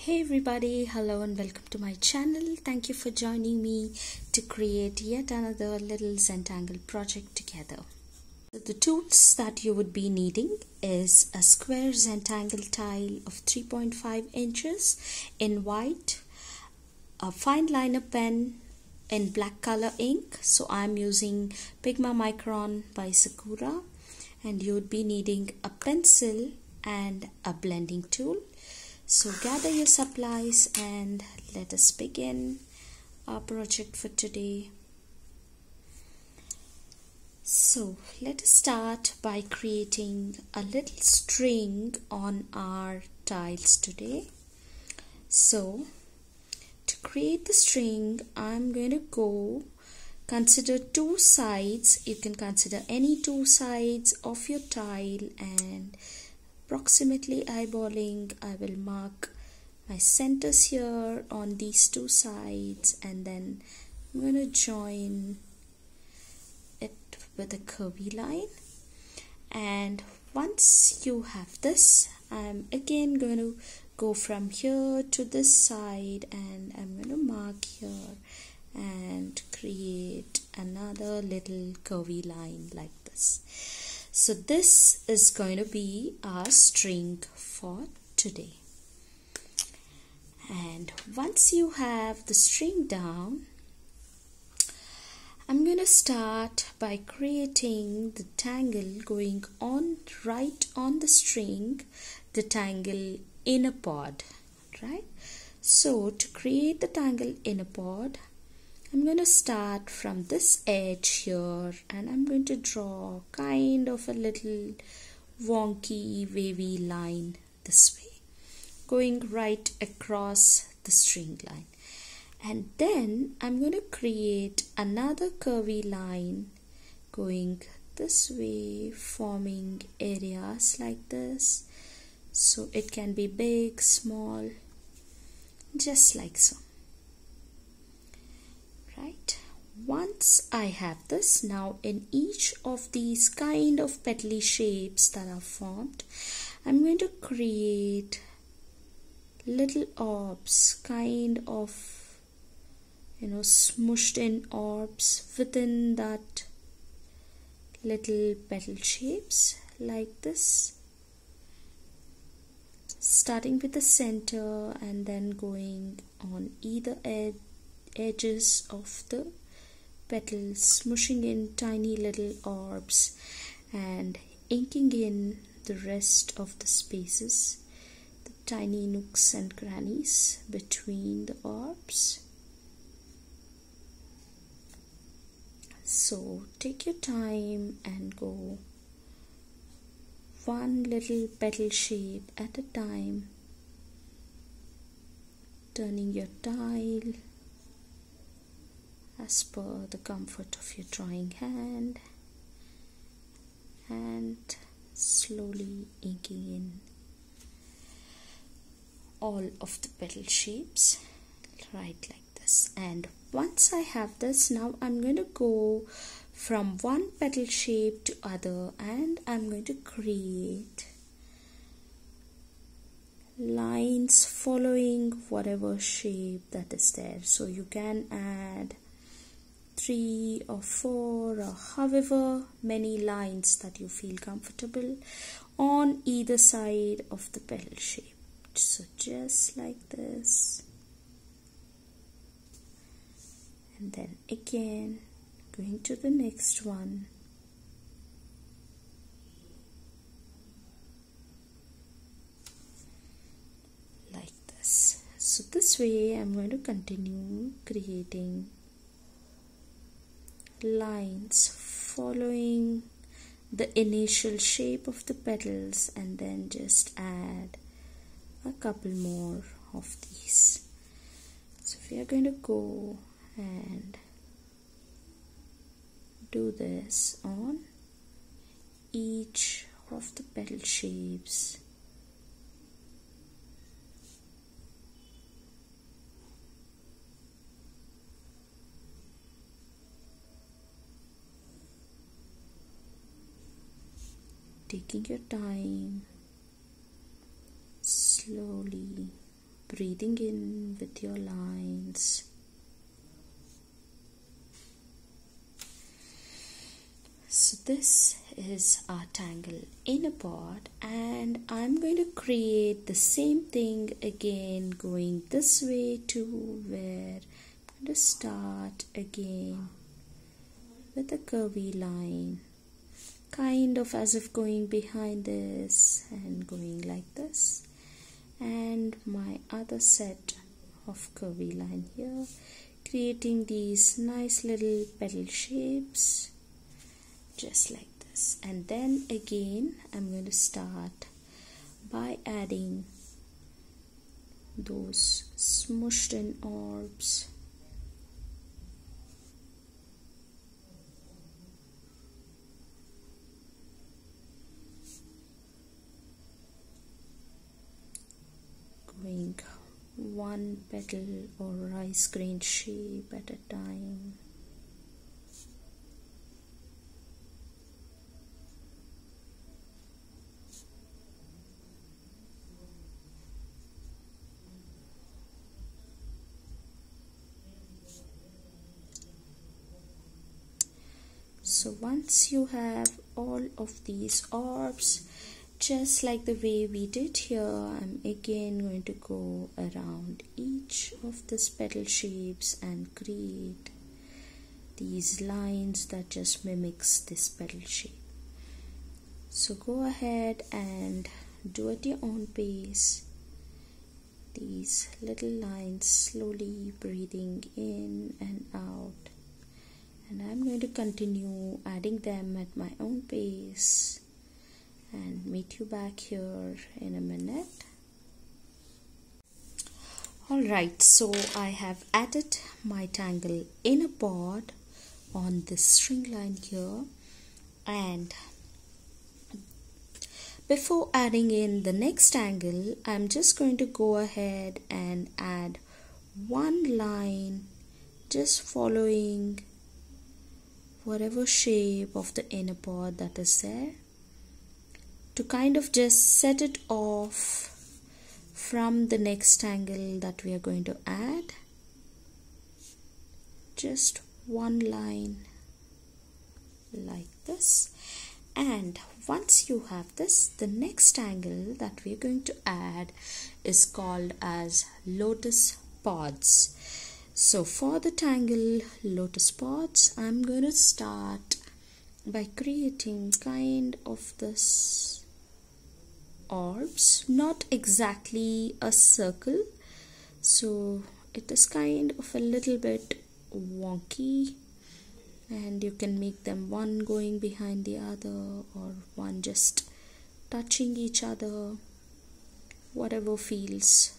Hey everybody, hello and welcome to my channel. Thank you for joining me to create yet another little Zentangle project together. The tools that you would be needing is a square Zentangle tile of 3.5 inches in white, a fine liner pen in black color ink. So I'm using Pigma Micron by Sakura, and you would be needing a pencil and a blending tool. So gather your supplies and let us begin our project for today. So let us start by creating a little string on our tiles today. So to create the string, I'm going to consider two sides. You can consider any two sides of your tile, and approximately eyeballing, I will mark my centers here on these two sides, and then I'm going to join it with a curvy line. And once you have this, I'm again going to go from here to this side, and I'm going to mark here and create another little curvy line like this. So this is going to be our string for today. And once you have the string down, I'm going to start by creating the tangle going on right on the string, the tangle in a pod, right? So to create the tangle in a pod, I'm going to start from this edge here, and I'm going to draw kind of a little wonky wavy line this way, going right across the string line. And then I'm going to create another curvy line going this way, forming areas like this. So it can be big, small, just like so. Right, once I have this, now in each of these kind of petally shapes that are formed, I'm going to create little orbs, kind of, smushed in orbs within that little petal shapes like this, starting with the center and then going on either edges of the petals, smushing in tiny little orbs and inking in the rest of the spaces, the tiny nooks and crannies between the orbs. So take your time and go one little petal shape at a time, turning your tile as per the comfort of your drawing hand, and slowly inking in all of the petal shapes right like this. And once I have this, now I'm going to go from one petal shape to other, and I'm going to create lines following whatever shape that is there. So you can add 3 or 4 or however many lines that you feel comfortable on either side of the petal shape. So just like this, and then again going to the next one, like this. So this way I'm going to continue creating lines following the initial shape of the petals, and then just add a couple more of these. So we are going to go and do this on each of the petal shapes. Taking your time, slowly breathing in with your lines. So this is our tangle in a pot, and I'm going to create the same thing again going this way too, where I'm going to start again with a curvy line, kind of as if going behind this and going like this, and my other set of curvy line here, creating these nice little petal shapes just like this. And then again I'm going to start by adding those smushed in orbs. Going one petal or rice grain shape at a time. So once you have all of these orbs, just like the way we did here, I'm again going to go around each of these petal shapes and create these lines that just mimics this petal shape. So go ahead and do at your own pace these little lines, slowly breathing in and out. And I'm going to continue adding them at my own pace and meet you back here in a minute. Alright, so I have added my tangle in a pot on this string line here, and before adding in the next angle, I'm just going to go ahead and add one line just following whatever shape of the inner pot that is there, to kind of just set it off from the next angle that we are going to add. Just one line like this. And once you have this, the next angle that we're going to add is called as lotus pods. So for the tangle lotus pods, I'm going to start by creating kind of this orbs, not exactly a circle, so it is kind of a little bit wonky, and you can make them one going behind the other or one just touching each other, whatever feels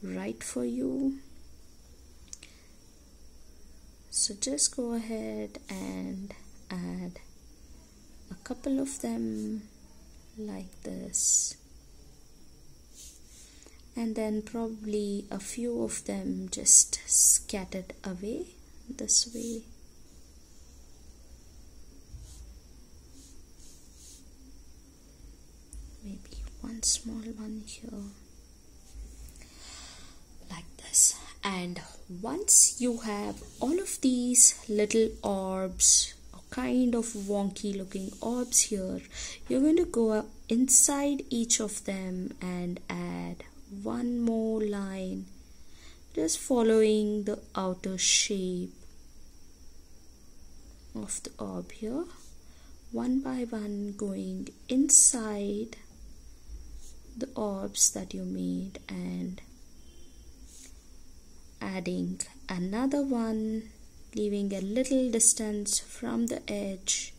right for you. So just go ahead and add a couple of them like this, and then probably a few of them just scattered away this way. Maybe one small one here like this. And once you have all of these little orbs, or kind of wonky looking orbs here, you're going to go inside each of them and add one more line, just following the outer shape of the orb here, one by one going inside the orbs that you made and adding another one, leaving a little distance from the edge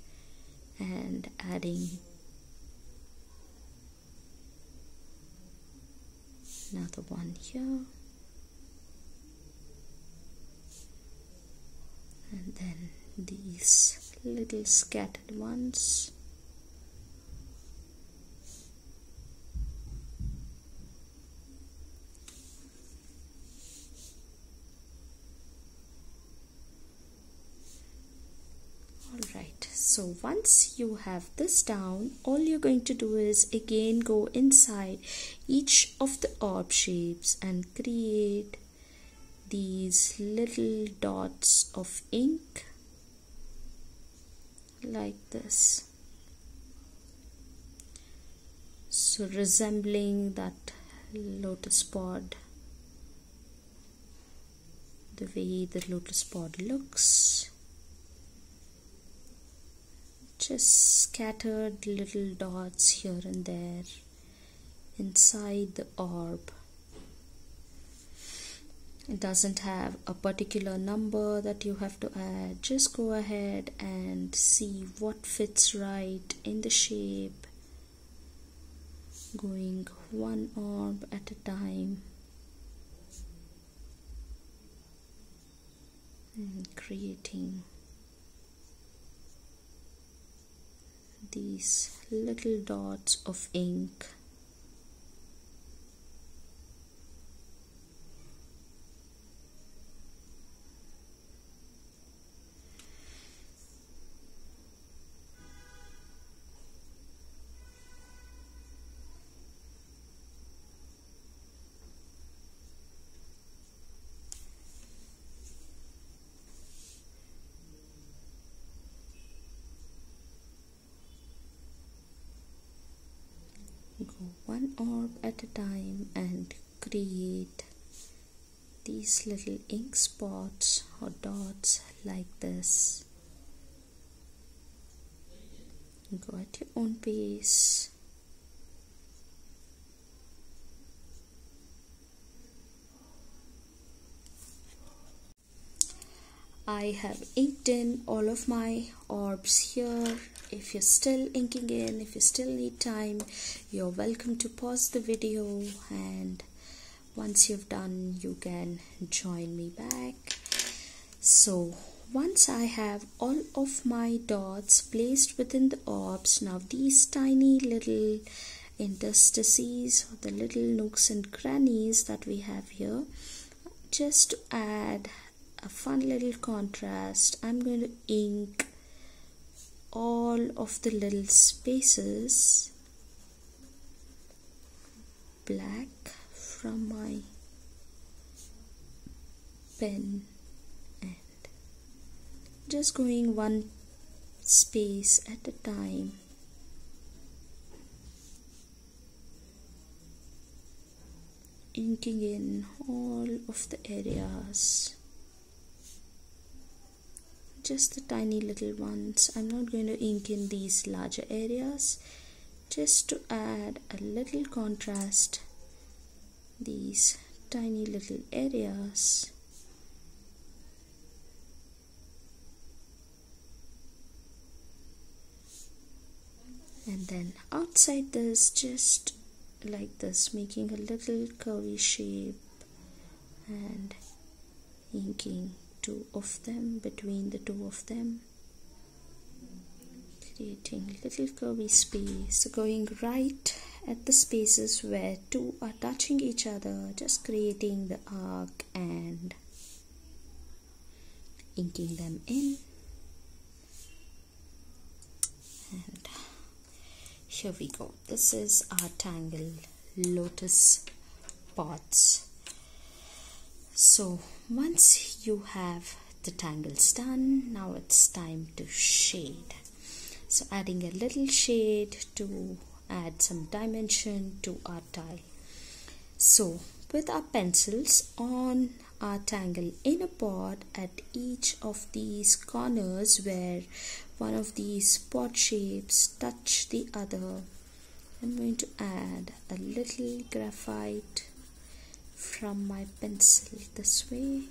and adding another one here, and then these little scattered ones. Alright, So once you have this down, all you're going to do is again go inside each of the orb shapes and create these little dots of ink like this. So resembling that lotus pod, the way the lotus pod looks. Just scattered little dots here and there inside the orb. It doesn't have a particular number that you have to add. Just go ahead and see what fits right in the shape, going one orb at a time and creating these little dots of ink. Go one orb at a time and create these little ink spots or dots like this. Go at your own pace. I have inked in all of my orbs here. If you're still inking in, if you still need time, you're welcome to pause the video, and once you've done, you can join me back. So once I have all of my dots placed within the orbs, now these tiny little interstices, the little nooks and crannies that we have here, just to add a fun little contrast, I'm going to ink all of the little spaces black from my pen, and just going one space at a time. Inking in all of the areas, just the tiny little ones. I'm not going to ink in these larger areas, just to add a little contrast, these tiny little areas. And then outside this, just like this, making a little curvy shape and inking two of them, between the two of them, creating little curvy space. So going right at the spaces where two are touching each other, just creating the arc and inking them in. And here we go. This is our Tangle Lotus pots. So once you have the tangles done, now it's time to shade. So adding a little shade to add some dimension to our tile. So with our pencils on our tangle in a pot, at each of these corners where one of these pot shapes touch the other, I'm going to add a little graphite from my pencil this way.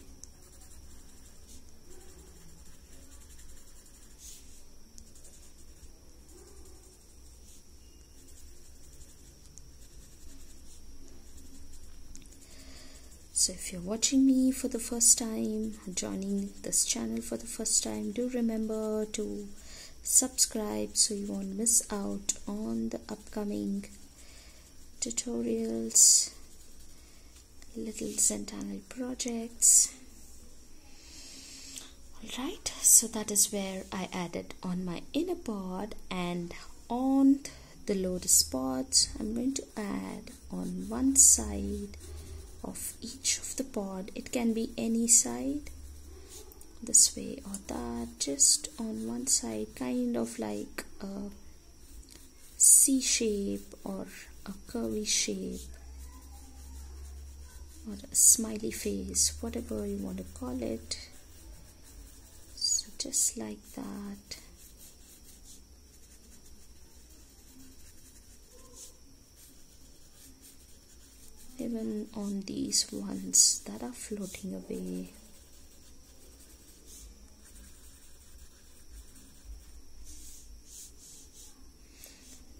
So if you're watching me for the first time, joining this channel for the first time, do remember to subscribe so you won't miss out on the upcoming tutorials, little Zentangle projects. Alright, so that is where I added on my inner pod, and on the lotus pods I'm going to add on one side of each of the pod. It can be any side, this way or that, just on one side, kind of like a C shape or a curvy shape or a smiley face, whatever you want to call it. So just like that. Even on these ones that are floating away.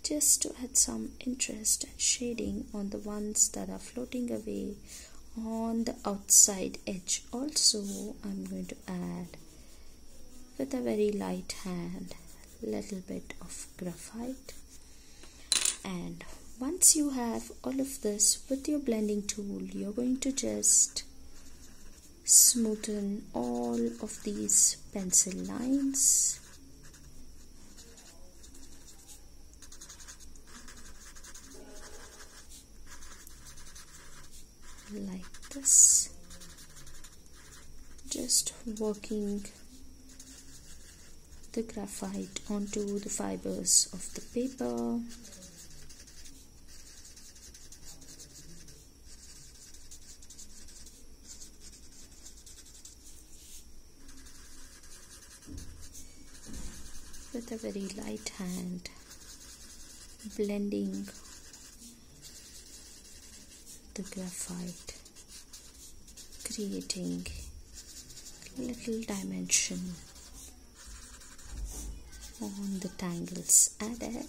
Just to add some interest and shading on the ones that are floating away on the outside edge. Also, I'm going to add with a very light hand little bit of graphite. And once you have all of this with your blending tool, you're going to just smoothen all of these pencil lines. Like this, just working the graphite onto the fibers of the paper. With a very light hand, blending the graphite, creating little dimension on the tangles added.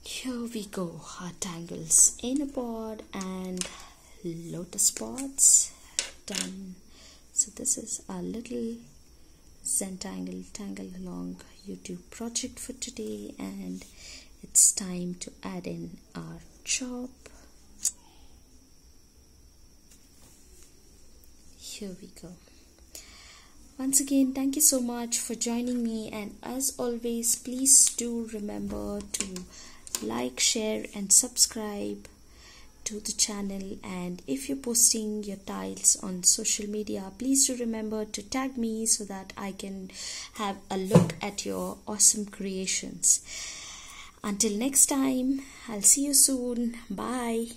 Here we go, our tangles in a pod and lotus pods done. So this is our little Zentangle Tangle Along YouTube project for today, and it's time to add in our chop. Here we go. Once again, thank you so much for joining me, and as always, please do remember to like, share and subscribe to the channel. And if you're posting your tiles on social media, please do remember to tag me so that I can have a look at your awesome creations. Until next time, I'll see you soon. Bye.